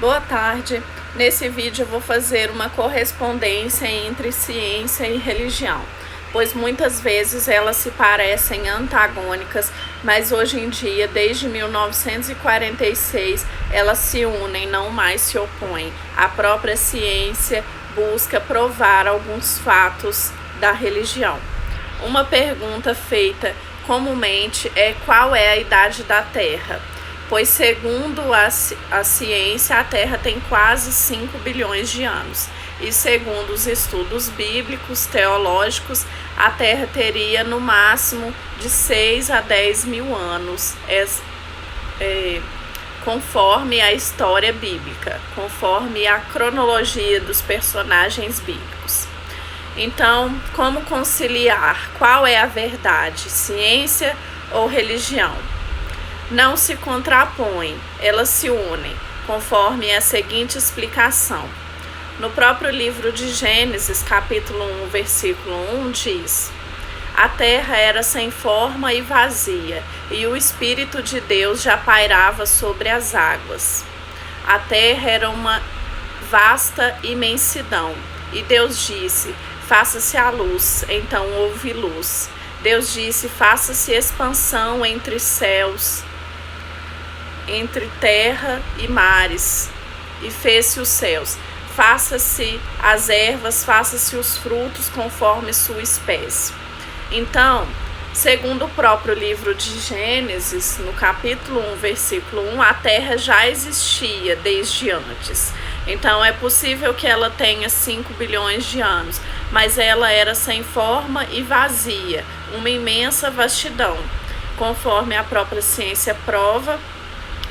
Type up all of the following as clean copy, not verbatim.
Boa tarde. Nesse vídeo eu vou fazer uma correspondência entre ciência e religião, pois muitas vezes elas se parecem antagônicas, mas hoje em dia, desde 1946, elas se unem, não mais se opõem. A própria ciência busca provar alguns fatos da religião. Uma pergunta feita comumente é: qual é a idade da Terra? Pois, segundo a ciência, a Terra tem quase 5 bilhões de anos. E segundo os estudos bíblicos, teológicos, a Terra teria no máximo de 6 a 10 mil anos, conforme a história bíblica, conforme a cronologia dos personagens bíblicos. Então, como conciliar? Qual é a verdade? Ciência ou religião? Não se contrapõem, elas se unem, conforme a seguinte explicação. No próprio livro de Gênesis, capítulo 1, versículo 1, diz: a terra era sem forma e vazia, e o Espírito de Deus já pairava sobre as águas. A terra era uma vasta imensidão, e Deus disse: faça-se a luz. Então houve luz. Deus disse: faça-se expansão entre céus, entre terra e mares, e fez-se os céus. Faça-se as ervas, faça-se os frutos conforme sua espécie. Então, segundo o próprio livro de Gênesis, no capítulo 1, versículo 1, a terra já existia desde antes. Então, é possível que ela tenha 5 bilhões de anos, mas ela era sem forma e vazia, uma imensa vastidão. Conforme a própria ciência prova,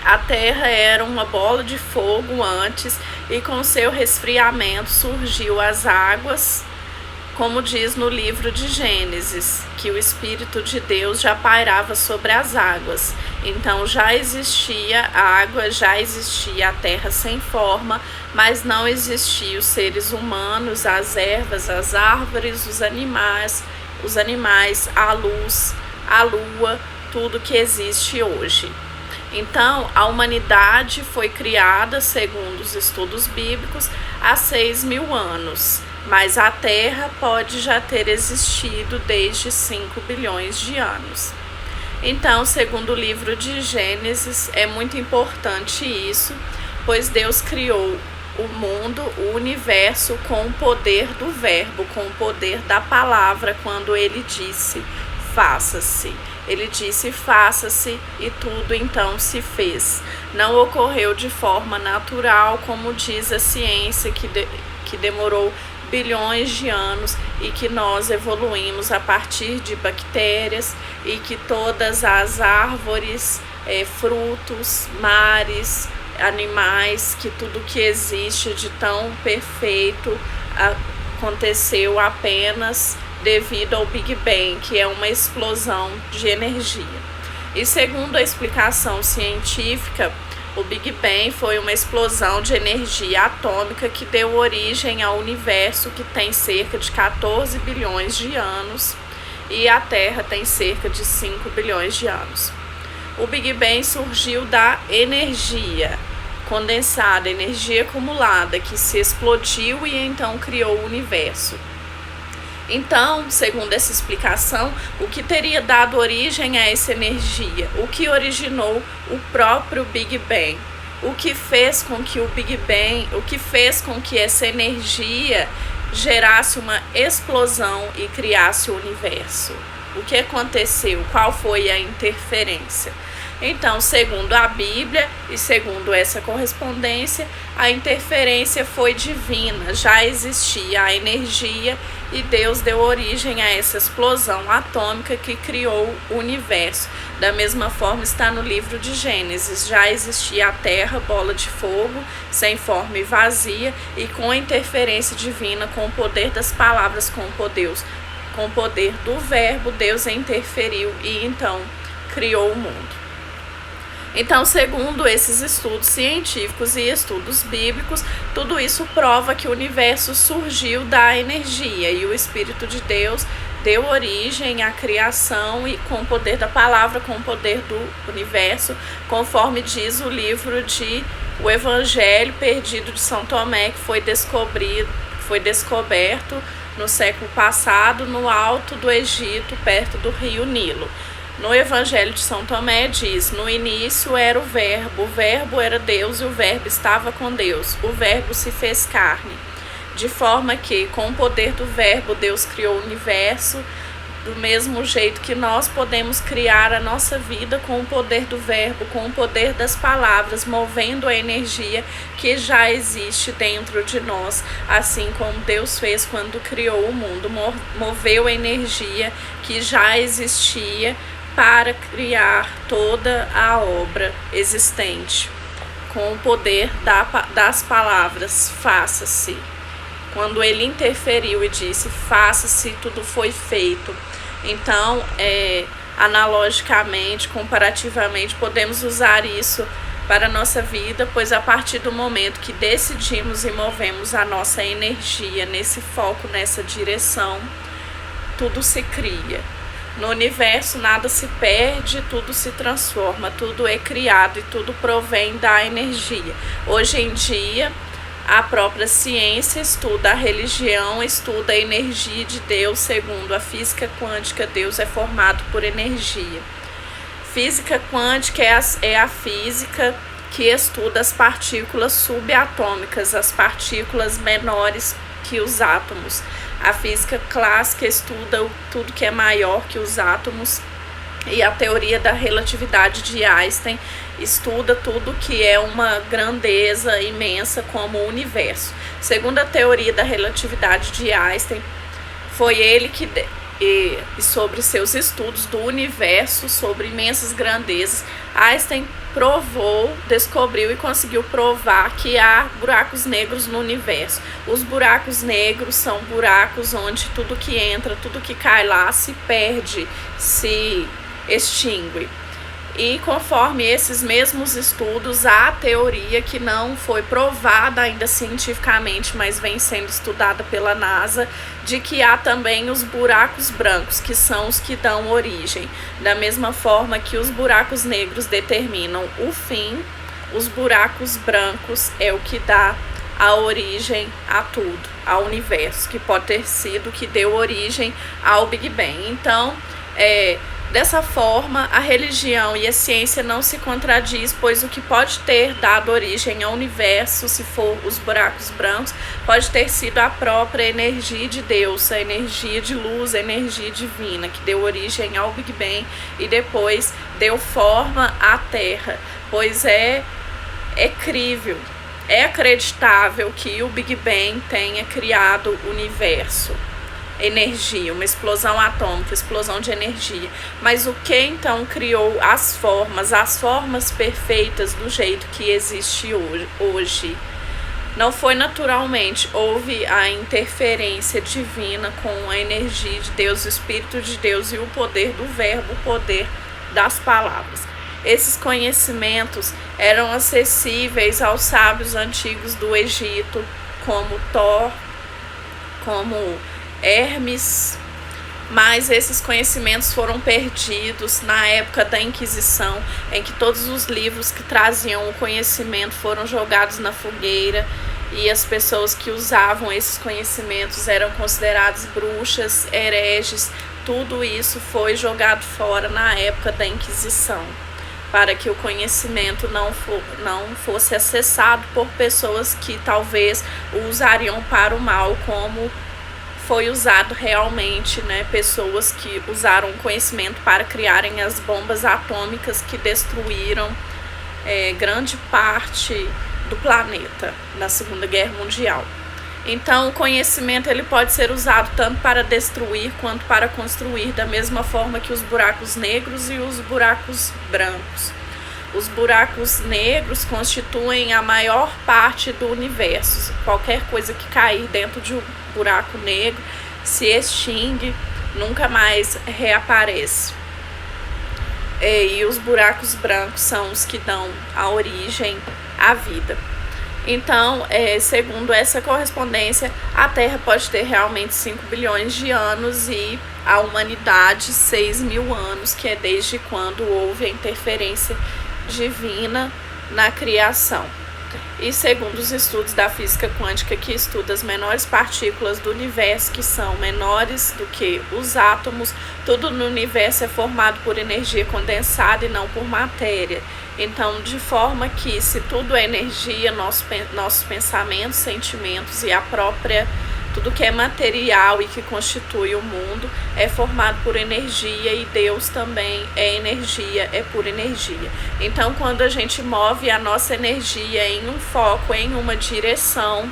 a Terra era uma bola de fogo antes, e com seu resfriamento surgiu as águas, como diz no livro de Gênesis, que o Espírito de Deus já pairava sobre as águas. Então já existia água, já existia a terra sem forma, mas não existiam os seres humanos, as ervas, as árvores, os animais, a luz, a lua, tudo que existe hoje. Então, a humanidade foi criada, segundo os estudos bíblicos, há 6 mil anos, mas a Terra pode já ter existido desde 5 bilhões de anos. Então, segundo o livro de Gênesis, é muito importante isso, pois Deus criou o mundo, o universo, com o poder do verbo, com o poder da palavra, quando ele disse: faça-se. Ele disse: faça-se, e tudo então se fez. Não ocorreu de forma natural, como diz a ciência, que demorou bilhões de anos e que nós evoluímos a partir de bactérias, e que todas as árvores, frutos, mares, animais, que tudo que existe de tão perfeito aconteceu apenas devido ao Big Bang, que é uma explosão de energia. E segundo a explicação científica, o Big Bang foi uma explosão de energia atômica que deu origem ao universo, que tem cerca de 14 bilhões de anos, e a Terra tem cerca de 5 bilhões de anos. O Big Bang surgiu da energia condensada, energia acumulada, que se explodiu e então criou o universo. Então, segundo essa explicação, o que teria dado origem a essa energia? O que originou o próprio Big Bang? O que fez com que o Big Bang, o que fez com que essa energia gerasse uma explosão e criasse o universo? O que aconteceu? Qual foi a interferência? Então, segundo a Bíblia e segundo essa correspondência, a interferência foi divina, já existia a energia e Deus deu origem a essa explosão atômica que criou o universo. Da mesma forma está no livro de Gênesis, já existia a terra, bola de fogo, sem forma e vazia, e com a interferência divina, com o poder das palavras, com o poder do verbo, Deus interferiu e então criou o mundo. Então, segundo esses estudos científicos e estudos bíblicos, tudo isso prova que o universo surgiu da energia, e o Espírito de Deus deu origem à criação, e com o poder da palavra, com o poder do universo, conforme diz o livro de o Evangelho perdido de São Tomé, que foi descoberto no século passado no alto do Egito, perto do rio Nilo. No Evangelho de São Tomé diz: no início era o Verbo era Deus e o Verbo estava com Deus. O Verbo se fez carne, de forma que, com o poder do Verbo, Deus criou o universo, do mesmo jeito que nós podemos criar a nossa vida com o poder do Verbo, com o poder das palavras, movendo a energia que já existe dentro de nós, assim como Deus fez quando criou o mundo, moveu a energia que já existia para criar toda a obra existente, com o poder das palavras, faça-se. Quando ele interferiu e disse, faça-se, tudo foi feito. Então, analogicamente, comparativamente, podemos usar isso para a nossa vida, pois a partir do momento que decidimos e movemos a nossa energia nesse foco, nessa direção, tudo se cria. No universo nada se perde, tudo se transforma, tudo é criado e tudo provém da energia. Hoje em dia, a própria ciência estuda a religião, estuda a energia de Deus. Segundo a física quântica, Deus é formado por energia. Física quântica é a física que estuda as partículas subatômicas, as partículas menores que os átomos. A física clássica estuda tudo que é maior que os átomos, e a teoria da relatividade de Einstein estuda tudo que é uma grandeza imensa como o universo. Segundo a teoria da relatividade de Einstein, foi ele que, sobre seus estudos do universo, sobre imensas grandezas, Einstein descobriu e conseguiu provar que há buracos negros no universo. Os buracos negros são buracos onde tudo que entra, tudo que cai lá se perde, se extingue. E conforme esses mesmos estudos, há a teoria que não foi provada ainda cientificamente, mas vem sendo estudada pela NASA, de que há também os buracos brancos, que são os que dão origem. Da mesma forma que os buracos negros determinam o fim, os buracos brancos é o que dá a origem a tudo, ao universo, que pode ter sido o que deu origem ao Big Bang. Então, dessa forma, a religião e a ciência não se contradiz, pois o que pode ter dado origem ao universo, se for os buracos brancos, pode ter sido a própria energia de Deus, a energia de luz, a energia divina, que deu origem ao Big Bang e depois deu forma à Terra, pois é crível, é acreditável que o Big Bang tenha criado o universo. Energia, uma explosão atômica, explosão de energia. Mas o que então criou as formas perfeitas do jeito que existe hoje? Não foi naturalmente, houve a interferência divina com a energia de Deus, o Espírito de Deus e o poder do Verbo, o poder das palavras. Esses conhecimentos eram acessíveis aos sábios antigos do Egito, como Thor, como Hermes, mas esses conhecimentos foram perdidos na época da Inquisição, em que todos os livros que traziam o conhecimento foram jogados na fogueira e as pessoas que usavam esses conhecimentos eram consideradas bruxas, hereges. Tudo isso foi jogado fora na época da Inquisição, para que o conhecimento não fosse acessado por pessoas que talvez o usariam para o mal, como foi usado realmente, né? Pessoas que usaram o conhecimento para criarem as bombas atômicas que destruíram grande parte do planeta na Segunda Guerra Mundial. Então, o conhecimento ele pode ser usado tanto para destruir quanto para construir, da mesma forma que os buracos negros e os buracos brancos. Os buracos negros constituem a maior parte do universo. Qualquer coisa que cair dentro de um buraco negro se extingue, nunca mais reaparece. E os buracos brancos são os que dão a origem à vida. Então, segundo essa correspondência, a Terra pode ter realmente 5 bilhões de anos e a humanidade 6.000 anos, que é desde quando houve a interferência divina na criação. e segundo os estudos da física quântica, que estuda as menores partículas do universo, que são menores do que os átomos, tudo no universo é formado por energia condensada e não por matéria. Então, de forma que, se tudo é energia, nossos pensamentos, sentimentos e a própria tudo que é material e que constitui o mundo é formado por energia, e Deus também é energia, é pura energia. Então, quando a gente move a nossa energia em um foco, em uma direção,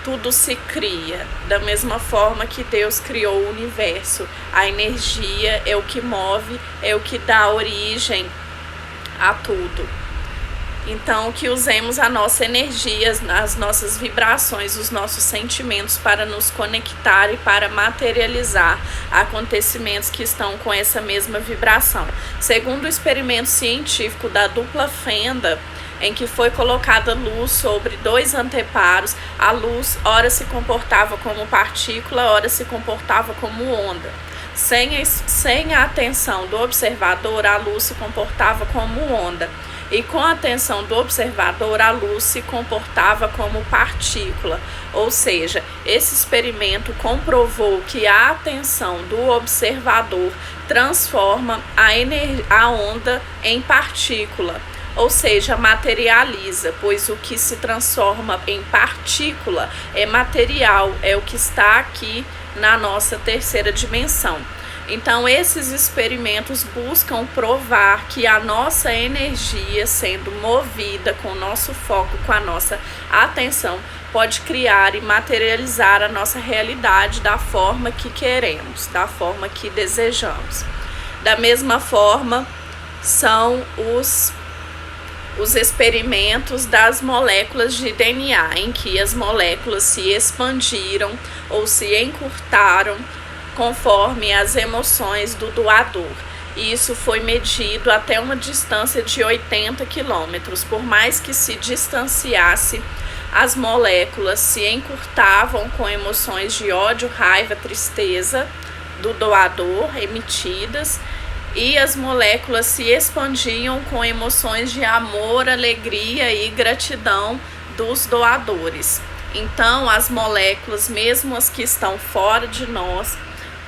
tudo se cria. Da mesma forma que Deus criou o universo, a energia é o que move, é o que dá origem a tudo. Então, que usemos a nossa energia, as nossas vibrações, os nossos sentimentos para nos conectar e para materializar acontecimentos que estão com essa mesma vibração. Segundo o experimento científico da dupla fenda, em que foi colocada luz sobre 2 anteparos, a luz ora se comportava como partícula, ora se comportava como onda. Sem a atenção do observador, a luz se comportava como onda. E com a atenção do observador, a luz se comportava como partícula. Ou seja, esse experimento comprovou que a atenção do observador transforma a onda em partícula, ou seja, materializa, pois o que se transforma em partícula é material, é o que está aqui na nossa terceira dimensão. Então, esses experimentos buscam provar que a nossa energia, sendo movida com o nosso foco, com a nossa atenção, pode criar e materializar a nossa realidade da forma que queremos, da forma que desejamos. Da mesma forma, são os experimentos das moléculas de DNA, em que as moléculas se expandiram ou se encurtaram conforme as emoções do doador. E isso foi medido até uma distância de 80 quilômetros. Por mais que se distanciasse, as moléculas se encurtavam com emoções de ódio, raiva, tristeza do doador emitidas, e as moléculas se expandiam com emoções de amor, alegria e gratidão dos doadores. Então, as moléculas, mesmo as que estão fora de nós,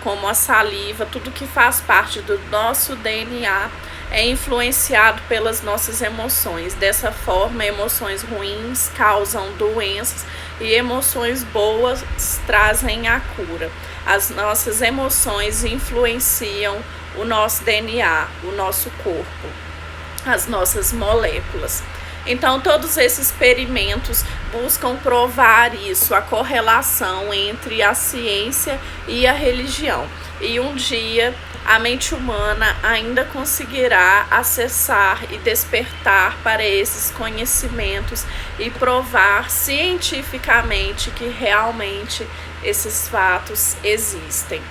como a saliva, tudo que faz parte do nosso DNA, é influenciado pelas nossas emoções. Dessa forma, emoções ruins causam doenças e emoções boas trazem a cura. As nossas emoções influenciam o nosso DNA, o nosso corpo, as nossas moléculas. Então, todos esses experimentos buscam provar isso, a correlação entre a ciência e a religião. E um dia a mente humana ainda conseguirá acessar e despertar para esses conhecimentos e provar cientificamente que realmente esses fatos existem.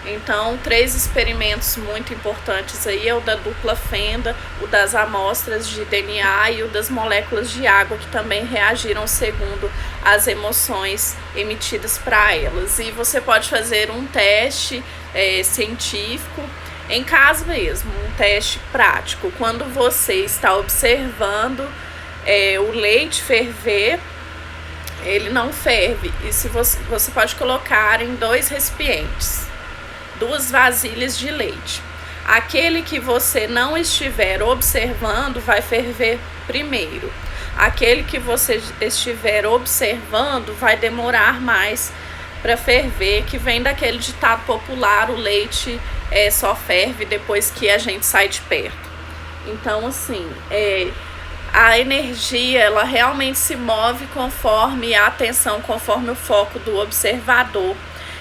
Então, 3 experimentos muito importantes aí é o da dupla fenda, o das amostras de DNA e o das moléculas de água, que também reagiram segundo as emoções emitidas para elas. E você pode fazer um teste científico em casa mesmo, um teste prático. Quando você está observando o leite ferver, ele não ferve. E se você pode colocar em 2 recipientes, 2 vasilhas de leite. Aquele que você não estiver observando vai ferver primeiro. Aquele que você estiver observando vai demorar mais para ferver, que vem daquele ditado popular: o leite só ferve depois que a gente sai de perto. Então, assim, a energia, ela realmente se move conforme a atenção, conforme o foco do observador.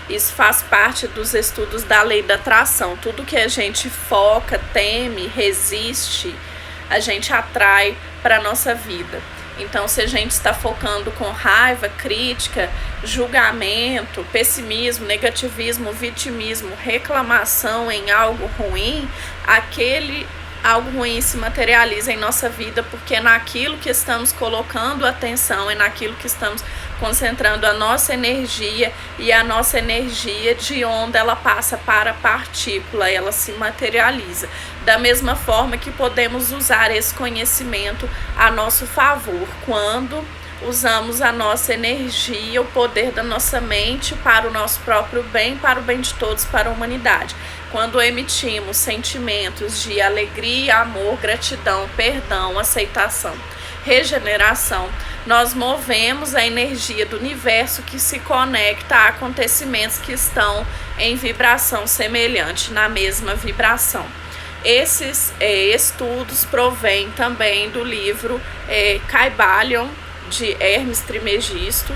Isso faz parte dos estudos da lei da atração. Tudo que a gente foca, teme, resiste, a gente atrai para a nossa vida. Então, se a gente está focando com raiva, crítica, julgamento, pessimismo, negativismo, vitimismo, reclamação em algo ruim, aquele algo ruim se materializa em nossa vida, porque é naquilo que estamos colocando atenção, é naquilo que estamos concentrando a nossa energia, e a nossa energia de onda ela passa para a partícula, ela se materializa. Da mesma forma que podemos usar esse conhecimento a nosso favor, quando usamos a nossa energia, o poder da nossa mente para o nosso próprio bem, para o bem de todos, para a humanidade. Quando emitimos sentimentos de alegria, amor, gratidão, perdão, aceitação, regeneração, nós movemos a energia do universo que se conecta a acontecimentos que estão em vibração semelhante, na mesma vibração. Esses estudos provêm também do livro Kybalion, de Hermes Trismegisto,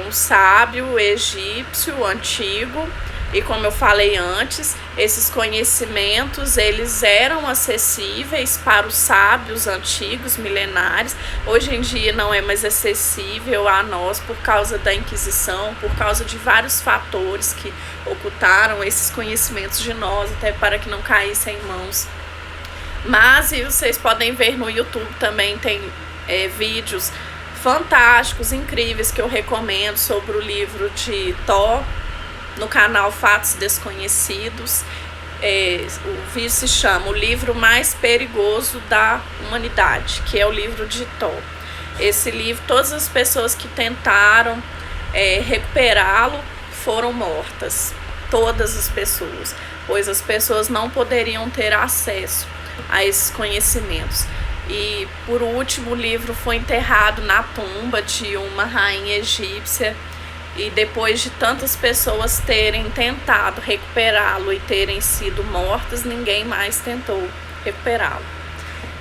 um sábio egípcio antigo. E como eu falei antes, esses conhecimentos eles eram acessíveis para os sábios antigos, milenares. Hoje em dia não é mais acessível a nós por causa da Inquisição, por causa de vários fatores que ocultaram esses conhecimentos de nós, até para que não caíssem em mãos. Mas e vocês podem ver no YouTube também, tem vídeos fantásticos, incríveis, que eu recomendo sobre o livro de Tó, no canal Fatos Desconhecidos. O vídeo se chama O Livro Mais Perigoso da Humanidade, que é o livro de Tó. Esse livro, todas as pessoas que tentaram recuperá-lo foram mortas, todas as pessoas, pois as pessoas não poderiam ter acesso a esses conhecimentos. E por último, o livro foi enterrado na tumba de uma rainha egípcia, e depois de tantas pessoas terem tentado recuperá-lo e terem sido mortas, ninguém mais tentou recuperá-lo.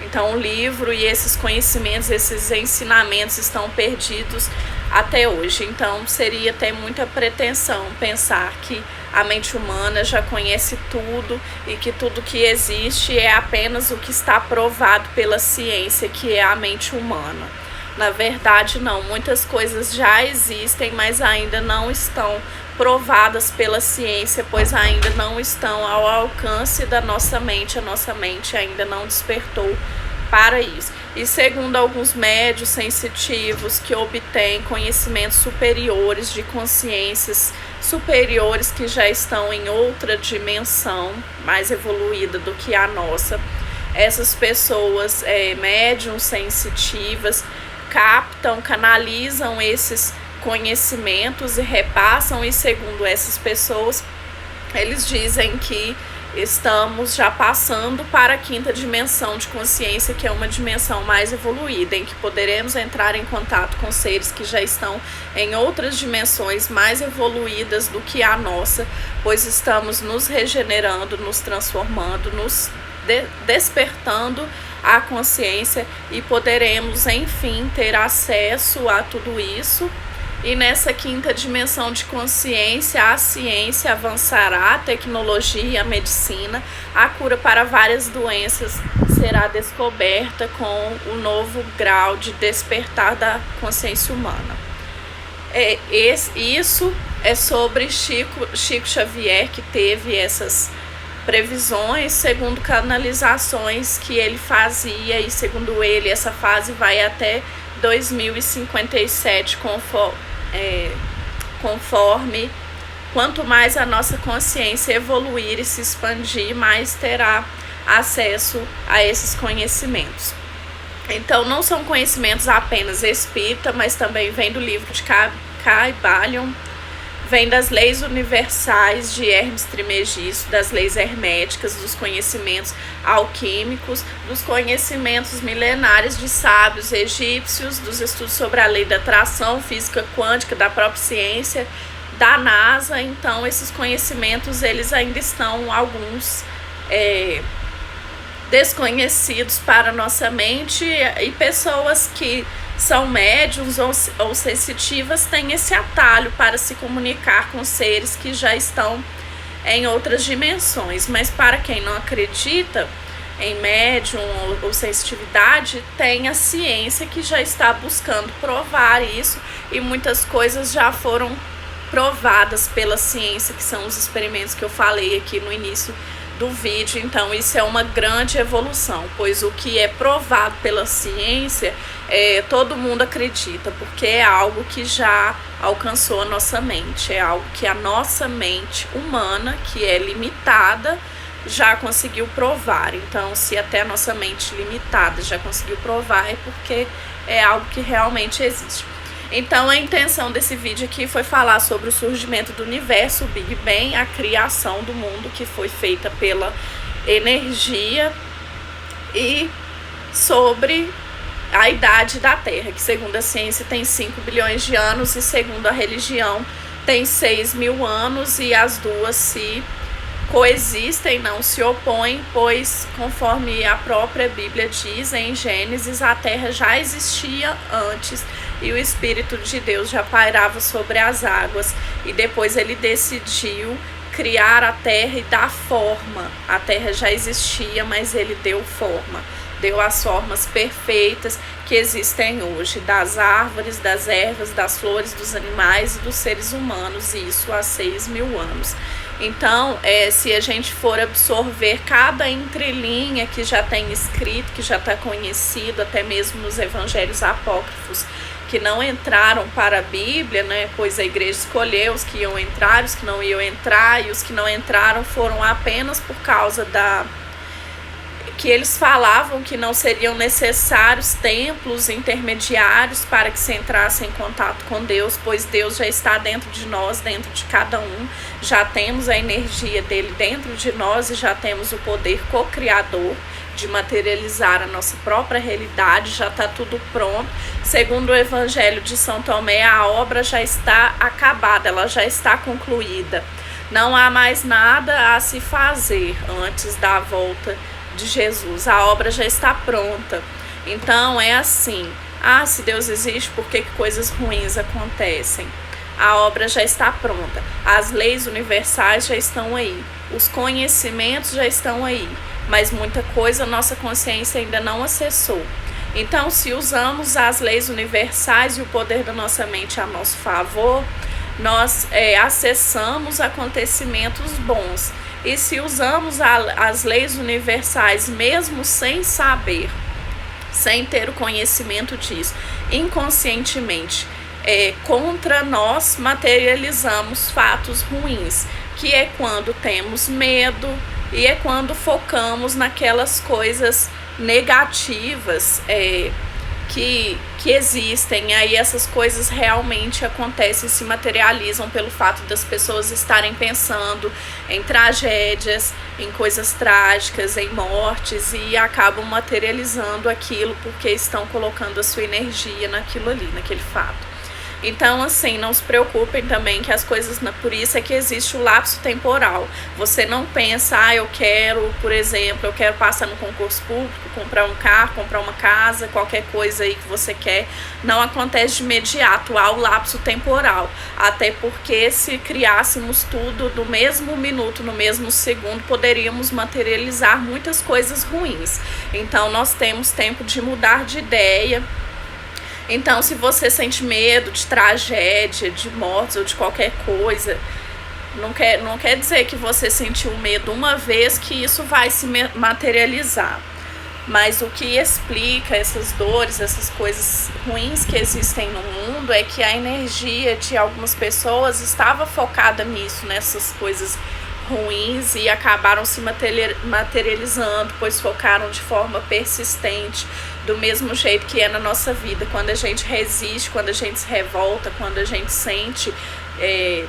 Então o livro e esses conhecimentos, esses ensinamentos estão perdidos até hoje. Então seria até muita pretensão pensar que a mente humana já conhece tudo e que tudo que existe é apenas o que está provado pela ciência, que é a mente humana. Na verdade, não. Muitas coisas já existem, mas ainda não estão provadas pela ciência, pois ainda não estão ao alcance da nossa mente. A nossa mente ainda não despertou para isso. E segundo alguns médios sensitivos que obtêm conhecimentos superiores, de consciências superiores que já estão em outra dimensão mais evoluída do que a nossa, essas pessoas médiums sensitivas captam, canalizam esses conhecimentos e repassam, e segundo essas pessoas, eles dizem que estamos já passando para a quinta dimensão de consciência, que é uma dimensão mais evoluída, em que poderemos entrar em contato com seres que já estão em outras dimensões mais evoluídas do que a nossa, pois estamos nos regenerando, nos transformando, nos despertando a consciência, e poderemos enfim ter acesso a tudo isso. E nessa quinta dimensão de consciência, a ciência avançará, a tecnologia, a medicina, a cura para várias doenças será descoberta com o novo grau de despertar da consciência humana. Isso é sobre Chico Xavier, que teve essas previsões segundo canalizações que ele fazia, e segundo ele essa fase vai até 2057, conforme quanto mais a nossa consciência evoluir e se expandir, mais terá acesso a esses conhecimentos. Então não são conhecimentos apenas espírita, mas também vem do livro de Kybalion, vem das leis universais de Hermes Trismegisto, das leis herméticas, dos conhecimentos alquímicos, dos conhecimentos milenares de sábios egípcios, dos estudos sobre a lei da atração, física quântica, da própria ciência, da NASA. Então esses conhecimentos eles ainda estão alguns desconhecidos para a nossa mente, e pessoas que são médiums ou sensitivas têm esse atalho para se comunicar com seres que já estão em outras dimensões. Mas para quem não acredita em médium ou sensitividade, tem a ciência que já está buscando provar isso, e muitas coisas já foram provadas pela ciência, que são os experimentos que eu falei aqui no início do vídeo. Então isso é uma grande evolução, pois o que é provado pela ciência, todo mundo acredita, porque é algo que já alcançou a nossa mente, é algo que a nossa mente humana, que é limitada, já conseguiu provar. Então, se até a nossa mente limitada já conseguiu provar, é porque é algo que realmente existe. Então, a intenção desse vídeo aqui foi falar sobre o surgimento do universo, o Big Bang, a criação do mundo, que foi feita pela energia, e sobre a idade da Terra, que segundo a ciência tem 5 bilhões de anos e segundo a religião tem 6 mil anos, e as duas se coexistem, não se opõem, pois conforme a própria Bíblia diz em Gênesis, a Terra já existia antes e o Espírito de Deus já pairava sobre as águas, e depois ele decidiu criar a Terra e dar forma. A Terra já existia, mas ele deu forma, deu as formas perfeitas que existem hoje, das árvores, das ervas, das flores, dos animais e dos seres humanos, e isso há 6 mil anos. Então, se a gente for absorver cada entrelinha que já tem escrito, que já está conhecido, até mesmo nos evangelhos apócrifos, que não entraram para a Bíblia, né? Pois a igreja escolheu os que iam entrar, os que não iam entrar, e os que não entraram foram apenas por causa que eles falavam que não seriam necessários templos intermediários para que se entrasse em contato com Deus, pois Deus já está dentro de nós, dentro de cada um, já temos a energia dele dentro de nós e já temos o poder co-criador de materializar a nossa própria realidade, já está tudo pronto. Segundo o Evangelho de São Tomé, a obra já está acabada, ela já está concluída. Não há mais nada a se fazer antes da volta de Jesus, a obra já está pronta. Então é assim, se Deus existe, por que coisas ruins acontecem? A obra já está pronta, as leis universais já estão aí, os conhecimentos já estão aí, mas muita coisa a nossa consciência ainda não acessou. Então, se usamos as leis universais e o poder da nossa mente a nosso favor, nós acessamos acontecimentos bons. E se usamos as leis universais, mesmo sem saber, sem ter o conhecimento disso, inconscientemente, contra nós, materializamos fatos ruins, que é quando temos medo e é quando focamos naquelas coisas negativas que existem. Aí essas coisas realmente acontecem, se materializam pelo fato das pessoas estarem pensando em tragédias, em coisas trágicas, em mortes, e acabam materializando aquilo porque estão colocando a sua energia naquilo ali, naquele fato. Então, assim, não se preocupem também que as coisas, por isso é que existe o lapso temporal. Você não pensa, eu quero, por exemplo, eu quero passar no concurso público, comprar um carro, comprar uma casa, qualquer coisa aí que você quer. Não acontece de imediato, há o lapso temporal. Até porque se criássemos tudo no mesmo minuto, no mesmo segundo, poderíamos materializar muitas coisas ruins. Então, nós temos tempo de mudar de ideia. Então, se você sente medo de tragédia, de mortes ou de qualquer coisa, não quer dizer que você sentiu medo uma vez que isso vai se materializar. Mas o que explica essas dores, essas coisas ruins que existem no mundo, é que a energia de algumas pessoas estava focada nisso, nessas coisas ruins, e acabaram se materializando, pois focaram de forma persistente, do mesmo jeito que é na nossa vida. Quando a gente resiste, quando a gente se revolta, quando a gente sente,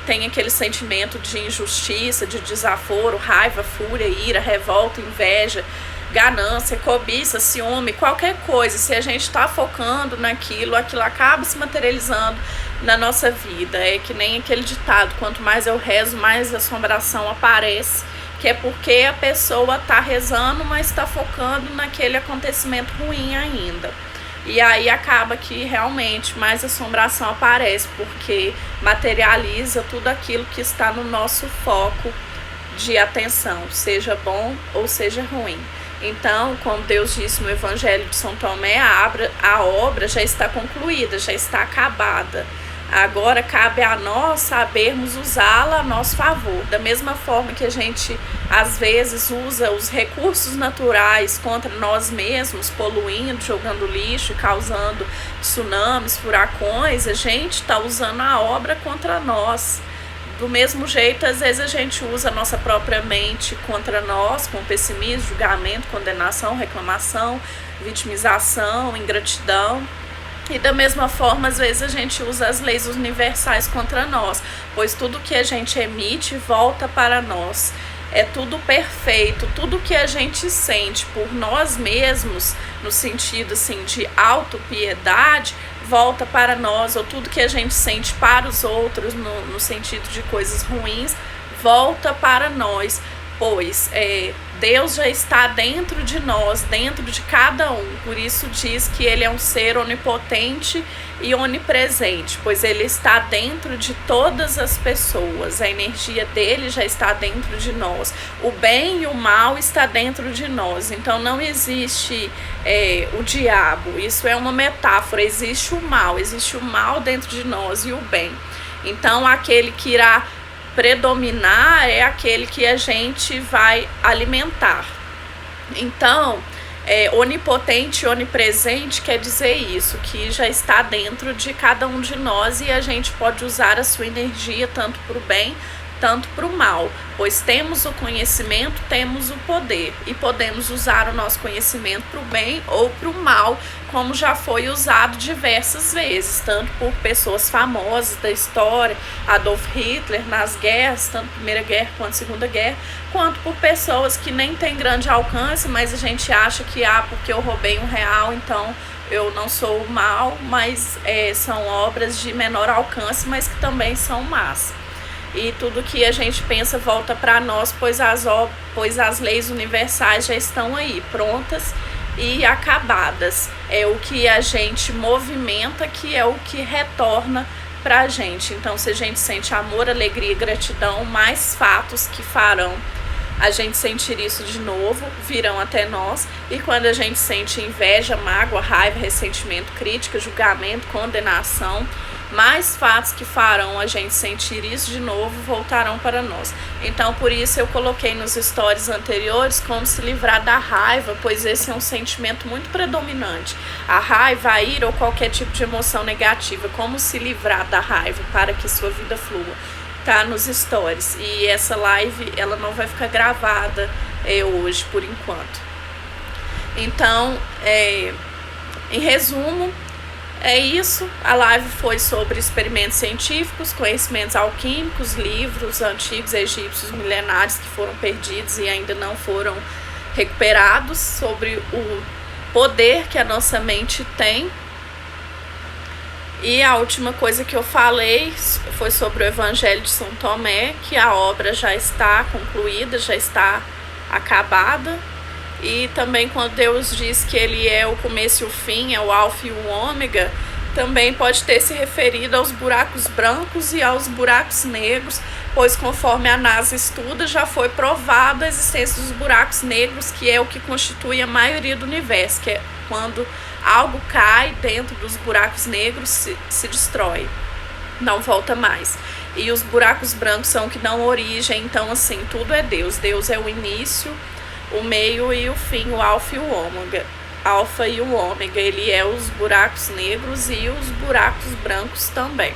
tem aquele sentimento de injustiça, de desaforo, raiva, fúria, ira, revolta, inveja, ganância, cobiça, ciúme, qualquer coisa, se a gente está focando naquilo, aquilo acaba se materializando na nossa vida. É que nem aquele ditado, quanto mais eu rezo, mais assombração aparece, que é porque a pessoa está rezando, mas está focando naquele acontecimento ruim ainda. E aí acaba que realmente mais assombração aparece, porque materializa tudo aquilo que está no nosso foco de atenção, seja bom ou seja ruim. Então, como Deus disse no Evangelho de São Tomé, a obra já está concluída, já está acabada. Agora cabe a nós sabermos usá-la a nosso favor. Da mesma forma que a gente às vezes usa os recursos naturais contra nós mesmos, poluindo, jogando lixo, causando tsunamis, furacões, a gente está usando a obra contra nós. Do mesmo jeito, às vezes a gente usa a nossa própria mente contra nós, com pessimismo, julgamento, condenação, reclamação, vitimização, ingratidão. E da mesma forma, às vezes a gente usa as leis universais contra nós, pois tudo que a gente emite volta para nós. É tudo perfeito, tudo que a gente sente por nós mesmos, no sentido assim de autopiedade, volta para nós, ou tudo que a gente sente para os outros, no sentido de coisas ruins, volta para nós. Pois Deus já está dentro de nós, dentro de cada um. Por isso diz que ele é um ser onipotente e onipresente, pois ele está dentro de todas as pessoas. A energia dele já está dentro de nós. O bem e o mal está dentro de nós. Então não existe o diabo. Isso é uma metáfora. Existe o mal dentro de nós e o bem. Então aquele que irá predominar é aquele que a gente vai alimentar. Então, onipotente e onipresente quer dizer isso, que já está dentro de cada um de nós e a gente pode usar a sua energia tanto para o bem, tanto para o mal, pois temos o conhecimento, temos o poder e podemos usar o nosso conhecimento para o bem ou para o mal, como já foi usado diversas vezes, tanto por pessoas famosas da história, Adolf Hitler nas guerras, tanto Primeira Guerra quanto Segunda Guerra, quanto por pessoas que nem têm grande alcance, mas a gente acha que porque eu roubei R$1, então eu não sou mal, mas são obras de menor alcance, mas que também são más. E tudo que a gente pensa volta para nós, pois as leis universais já estão aí, prontas e acabadas. É o que a gente movimenta que é o que retorna para a gente. Então, se a gente sente amor, alegria e gratidão, mais fatos que farão a gente sentir isso de novo virão até nós. E quando a gente sente inveja, mágoa, raiva, ressentimento, crítica, julgamento, condenação, mais fatos que farão a gente sentir isso de novo voltarão para nós. Então, por isso eu coloquei nos stories anteriores como se livrar da raiva, pois esse é um sentimento muito predominante. A raiva, a ira ou qualquer tipo de emoção negativa, como se livrar da raiva para que sua vida flua. Tá nos stories. E essa live, ela não vai ficar gravada hoje, por enquanto. Então, em resumo, é isso. A live foi sobre experimentos científicos, conhecimentos alquímicos, livros antigos egípcios milenares que foram perdidos e ainda não foram recuperados, sobre o poder que a nossa mente tem. E a última coisa que eu falei foi sobre o Evangelho de São Tomé, que a obra já está concluída, já está acabada. E também quando Deus diz que ele é o começo e o fim, é o alfa e o ômega, também pode ter se referido aos buracos brancos e aos buracos negros, pois conforme a NASA estuda, já foi provada a existência dos buracos negros, que é o que constitui a maioria do universo, que é quando algo cai dentro dos buracos negros, se destrói, não volta mais. E os buracos brancos são o que dão origem, então assim, tudo é Deus. Deus é o início, o meio e o fim, o alfa e o ômega. Alfa e o ômega, ele é os buracos negros e os buracos brancos também.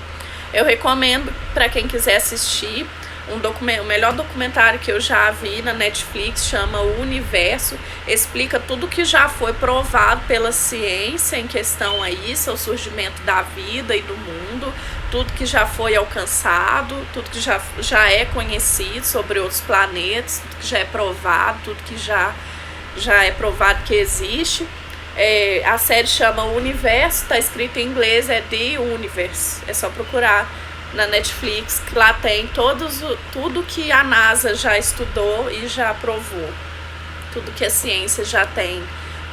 Eu recomendo para quem quiser assistir o melhor documentário que eu já vi na Netflix, chama O Universo, explica tudo que já foi provado pela ciência em questão a isso, ao surgimento da vida e do mundo, tudo que já foi alcançado, tudo que já é conhecido sobre outros planetas, tudo que já é provado, tudo que já é provado que existe. A série chama O Universo, está escrito em inglês, é The Universe, é só procurar na Netflix, que lá tem tudo que a NASA já estudou e já provou, tudo que a ciência já tem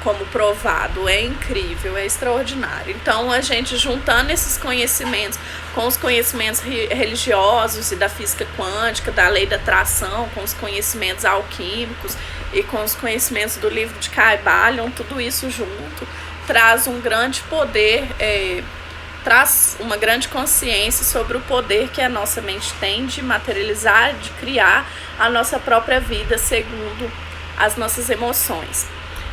como provado. É incrível, é extraordinário. Então, a gente juntando esses conhecimentos com os conhecimentos religiosos e da física quântica, da lei da atração, com os conhecimentos alquímicos e com os conhecimentos do livro de Kybalion, tudo isso junto traz um grande poder traz uma grande consciência sobre o poder que a nossa mente tem de materializar, de criar a nossa própria vida segundo as nossas emoções.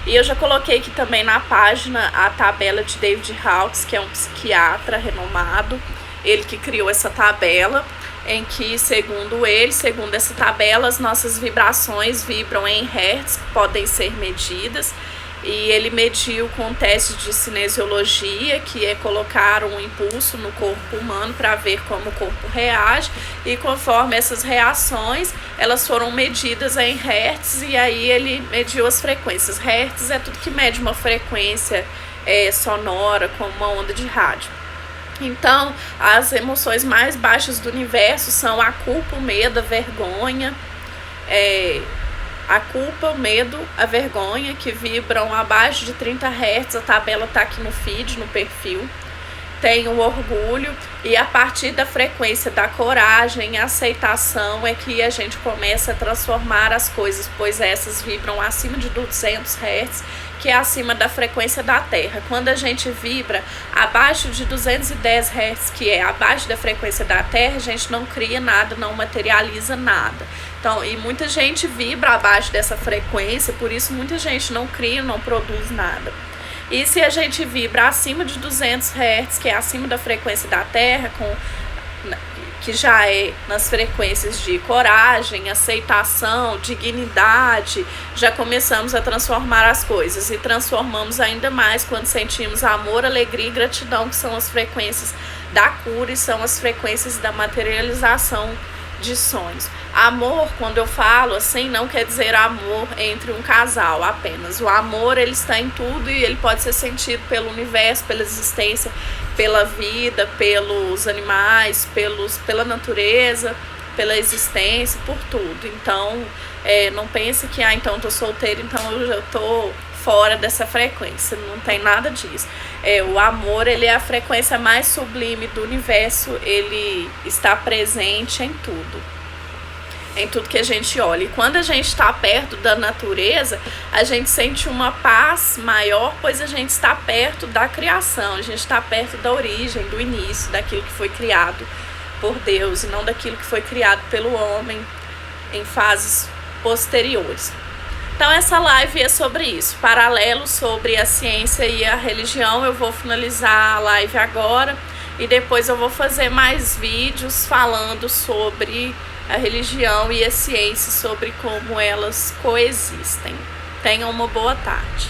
E eu já coloquei aqui também na página a tabela de David Hawkes, que é um psiquiatra renomado, ele que criou essa tabela, em que, segundo essa tabela, as nossas vibrações vibram em hertz, que podem ser medidas. E ele mediu com teste de cinesiologia, que é colocar um impulso no corpo humano para ver como o corpo reage, e conforme essas reações, elas foram medidas em hertz, e aí ele mediu as frequências. Hertz é tudo que mede uma frequência sonora, como uma onda de rádio. Então, as emoções mais baixas do universo são a culpa, o medo, a vergonha, a culpa, o medo, a vergonha, que vibram abaixo de 30 Hz, a tabela está aqui no feed, no perfil. Tem o orgulho, e a partir da frequência da coragem, a aceitação, é que a gente começa a transformar as coisas, pois essas vibram acima de 200 Hz, que é acima da frequência da Terra. Quando a gente vibra abaixo de 210 Hz, que é abaixo da frequência da Terra, a gente não cria nada, não materializa nada. Então, e muita gente vibra abaixo dessa frequência, por isso muita gente não cria, não produz nada. E se a gente vibra acima de 200 Hz, que é acima da frequência da Terra, que já é nas frequências de coragem, aceitação, dignidade, já começamos a transformar as coisas, e transformamos ainda mais quando sentimos amor, alegria e gratidão, que são as frequências da cura e são as frequências da materialização de sonhos. Amor, quando eu falo assim, não quer dizer amor entre um casal apenas. O amor, ele está em tudo, e ele pode ser sentido pelo universo, pela existência, pela vida, pelos animais, pela natureza, pela existência, por tudo. Então, não pense que, então eu tô solteira, então eu já tô fora dessa frequência. Não tem nada disso. O amor, ele é a frequência mais sublime do universo, ele está presente em tudo que a gente olha. E quando a gente está perto da natureza, a gente sente uma paz maior, pois a gente está perto da criação, a gente está perto da origem, do início, daquilo que foi criado por Deus, e não daquilo que foi criado pelo homem em fases posteriores. Então essa live é sobre isso, paralelo sobre a ciência e a religião. Eu vou finalizar a live agora, e depois eu vou fazer mais vídeos falando sobre a religião e a ciência, sobre como elas coexistem. Tenham uma boa tarde.